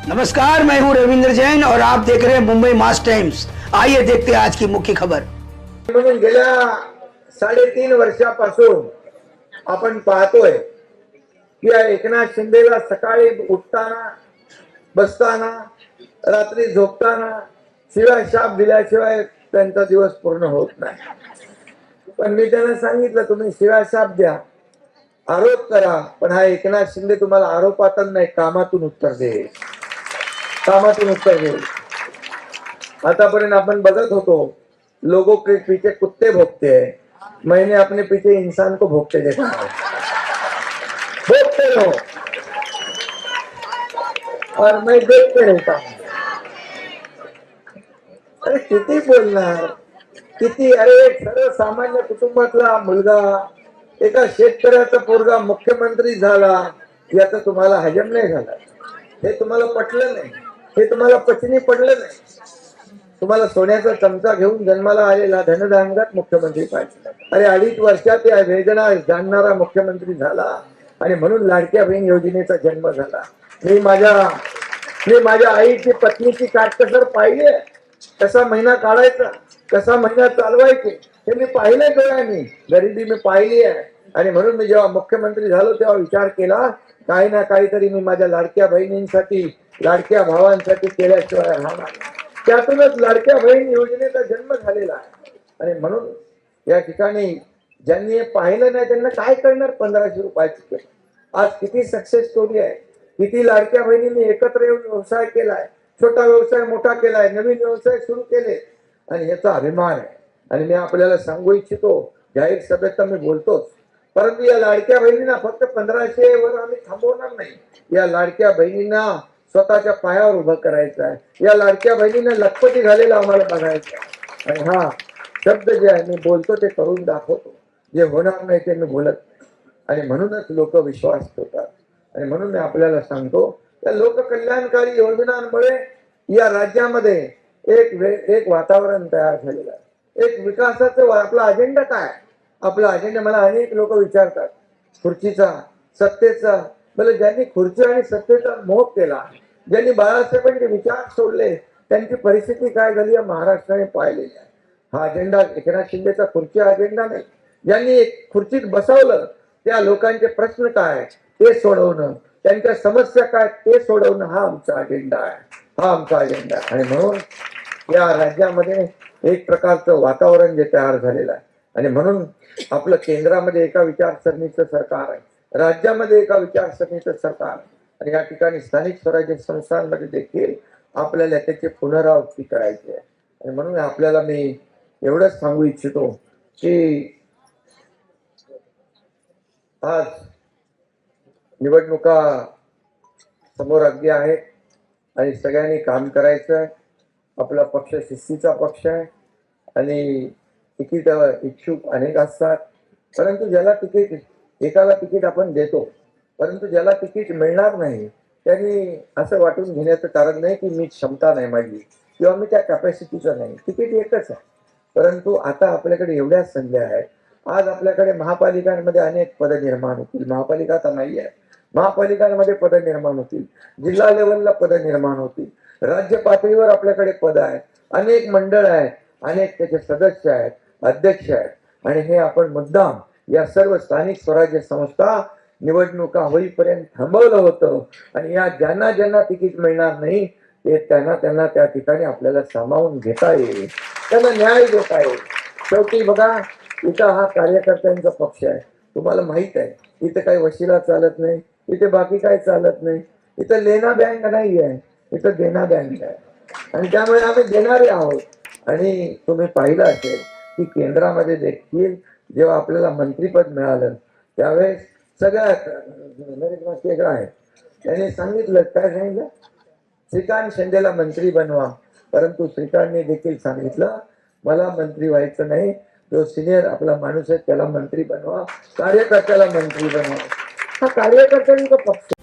नमस्कार, मैं हूं रविंद्र जैन और आप देख रहे हैं मुंबई मास टाइम्स। आइए देखते हैं आज की मुख्य खबर। म्हणून गेल्या 3.5 वर्षापासून आपण पाहतोय की या एकनाथ शिंदेला सकाळी उठताना, बसताना, रात्री झोपताना शिवाय शाप दिल्याशिवाय त्यांचा दिवस पूर्ण होत नाही। पण मी त्यांना सांगितलं, तुम्ही शिवाय शाप द्या, आरोप करा, पण हा एकनाथ शिंदे तुम्हाला आरोपातून नाही, कामातून उत्तर देईल, कामातून उत्तर देईल। आतापर्यंत आपण बघत होतो, लोगों के पीछे कुत्ते भोगते हैं, मैंने अपने पीछे इंसान को भोगते देखा है। भोगते रहो और मैं देखते रहता हूँ। अरे किती बोलणार, किती? अरे एक सर्वसामान्य कुटुंबातला मुलगा, एका शेतकऱ्याचा पोरगा मुख्यमंत्री झाला, याचं तुम्हाला हजम नाही झालं, हे तुम्हाला पटलं नाही, हे तुम्हाला पचनी पडलं नाही। तुम्हाला सोन्याचा चमचा घेऊन जन्माला आलेला धनधानगत मुख्यमंत्री पाहिजे। अरे 2.5 वर्षात या वेदना जाणणारा मुख्यमंत्री झाला आणि म्हणून लाडक्या बहीण योजनेचा जन्म झाला। मी माझ्या आईची पत्नीची काटकसर पाहिली आहे, कसा महिना काढायचा, कसा महिना चालवायचे, हे मी पाहिले डोळ्यांनी, गरिबी मी पाहिली आहे। आणि म्हणून मी जेव्हा मुख्यमंत्री झालो तेव्हा विचार केला, काही ना काहीतरी मी माझ्या लाडक्या बहिणींसाठी, लाडक्या भावांसाठी केल्याशिवाय राहणार नाही। त्यातूनच लाडक्या बहीण योजनेचा जन्म झालेला आहे। आणि म्हणून या ठिकाणी ज्यांनी पाहिलं नाही त्यांना काय करणार 1500 रुपयाची। आज किती सक्सेस स्टोरी आहे, किती लाडक्या बहिणींनी एकत्र येऊन व्यवसाय केलाय, छोटा व्यवसाय मोठा केलाय, नवीन व्यवसाय सुरू केले, आणि याचा अभिमान आहे। आणि मी आपल्याला सांगू इच्छितो, जाहीर सभेत तर मी बोलतोच, परंतु या लाडक्या बहिणींना फक्त 1500 वर आम्ही थांबवणार नाही। या लाडक्या बहिणींना स्वतःच्या पायावर उभं करायचं आहे। या लाडक्या बहिणींना लखपती झालेला आम्हाला बघायचं आहे। आणि हा शब्द जे आहे मी बोलतो ते करून दाखवतो, जे होणार नाही ते मी बोलत नाही। आणि म्हणूनच लोक विश्वास ठेवतात। आणि म्हणून मी आपल्याला सांगतो, या लोककल्याणकारी योजनांमुळे या राज्यामध्ये एक वातावरण तयार झालेलं आहे। एक विकासाचं आपला अजेंडा काय, आपला अजेंडा, मला अनेक लोक विचारतात, खुर्चीचा, सत्तेचा। मला ज्यांनी खुर्ची आणि सत्तेचा मोह केला, ज्यांनी बाळासाहेबांचे विचार सोडले, त्यांची परिस्थिती काय झाली या महाराष्ट्राने पाहिलेली आहे। हा अजेंडा एकनाथ शिंदेचा खुर्ची अजेंडा नाही, ज्यांनी खुर्चीत बसवलं त्या लोकांचे प्रश्न काय ते सोडवणं, त्यांच्या समस्या काय ते सोडवणं, हा आमचा अजेंडा आहे, हा आमचा अजेंडा आहे। आणि म्हणून या राज्यामध्ये एक प्रकारचं वातावरण जे तयार झालेलं आहे। आणि म्हणून आपलं केंद्रामध्ये एका विचारसरणीचं सरकार आहे, राज्यामध्ये एका विचारसरणीचं सरकार आहे, आणि या ठिकाणी स्थानिक स्वराज्य संस्थांमध्ये देखील आपल्याला त्याची पुनरावृत्ती करायची आहे। आणि म्हणून आपल्याला मी एवढंच सांगू इच्छितो की आज निवडणुका समोर अगदी आहेत आणि सगळ्यांनी काम करायचं आहे। आपला पक्ष शिस्तीचा पक्ष आहे आणि तिकीट इच्छुक अनेक असतात, परंतु ज्याला तिकीट, एकाला तिकीट आपण देतो, परंतु ज्याला तिकीट मिळणार नाही त्यांनी असं वाटून घेण्याचं कारण नाही की मी क्षमता नाही माझी किंवा मी त्या कॅपॅसिटीचं नाही। तिकीट एकच आहे, परंतु आता आपल्याकडे एवढ्या संध्या आहेत। आज आपल्याकडे महापालिकांमध्ये अनेक पद निर्माण होतील, महापालिका तर नाही आहे, महापालिकांमध्ये पद निर्माण होतील, जिल्हा लेवलला पद निर्माण होतील, राज्य पातळीवर आपल्याकडे पद आहेत, अनेक मंडळ आहेत, अनेक त्याचे सदस्य आहेत, अध्यक्ष आहेत। आणि हे आपण मुद्दाम या सर्व स्थानिक स्वराज्य संस्था निवडणुका होईपर्यंत थांबवलं होतं। आणि या ज्यांना ज्यांना तिकीट मिळणार नाही ते त्यांना त्या ठिकाणी आपल्याला सामावून घेता येईल, त्यांना न्याय देता येईल। शेवटी बघा, इथं हा कार्यकर्त्यांचा पक्ष आहे, तुम्हाला माहित आहे, इथं काही वशिला चालत नाही, इथे बाकी काही चालत नाही, इथं लेना बँक नाही आहे, इथं देना बँक आहे, आणि त्यामुळे आम्ही देणारे आहोत। आणि तुम्ही पाहिलं असेल की केंद्रामध्ये देखील जेव्हा आपल्याला मंत्रीपद मिळालं त्यावेळेस सगळ्यात आहे त्यांनी सांगितलं, काय सांगितलं, श्रीकांत शिंदेला मंत्री बनवा, परंतु श्रीकांतने देखील सांगितलं मला मंत्री व्हायचं नाही, जो सिनियर आपला माणूस आहे त्याला मंत्री बनवा, कार्यकर्त्याला मंत्री बनवा। हा कार्यकर्त्यांचा पक्ष